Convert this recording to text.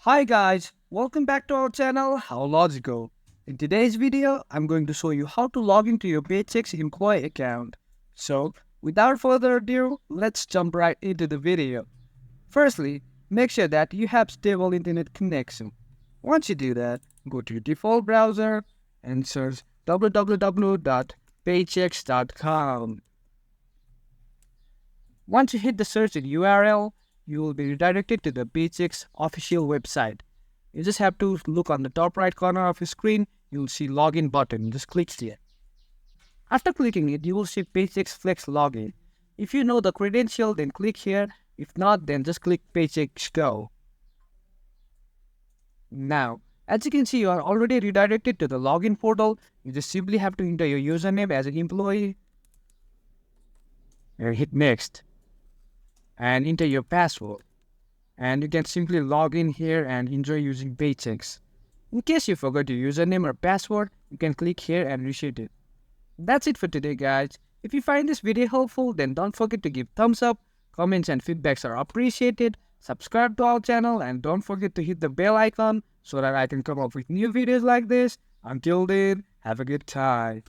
Hi guys, welcome back to our channel How Logical. In today's video, I'm going to show you how to log into your Paychex employee account. So, without further ado, let's jump right into the video. Firstly, make sure that you have stable internet connection. Once you do that, go to your default browser and search www.paychex.com. Once you hit the search URL, you will be redirected to the Paychex official website. You just have to look on the top right corner of your screen, you'll see login button. Just click here. After clicking it, you will see Paychex Flex Login. If you know the credential, then click here. If not, then just click Paychex Go. Now, as you can see, you are already redirected to the login portal. You just simply have to enter your username as an employee and hit next and enter your password. And you can simply log in here and enjoy using Paychex. In case you forgot your username or password, you can click here and reset it. That's it for today guys. If you find this video helpful, then don't forget to give thumbs up, comments and feedbacks are appreciated, subscribe to our channel and don't forget to hit the bell icon so that I can come up with new videos like this. Until then, have a good time.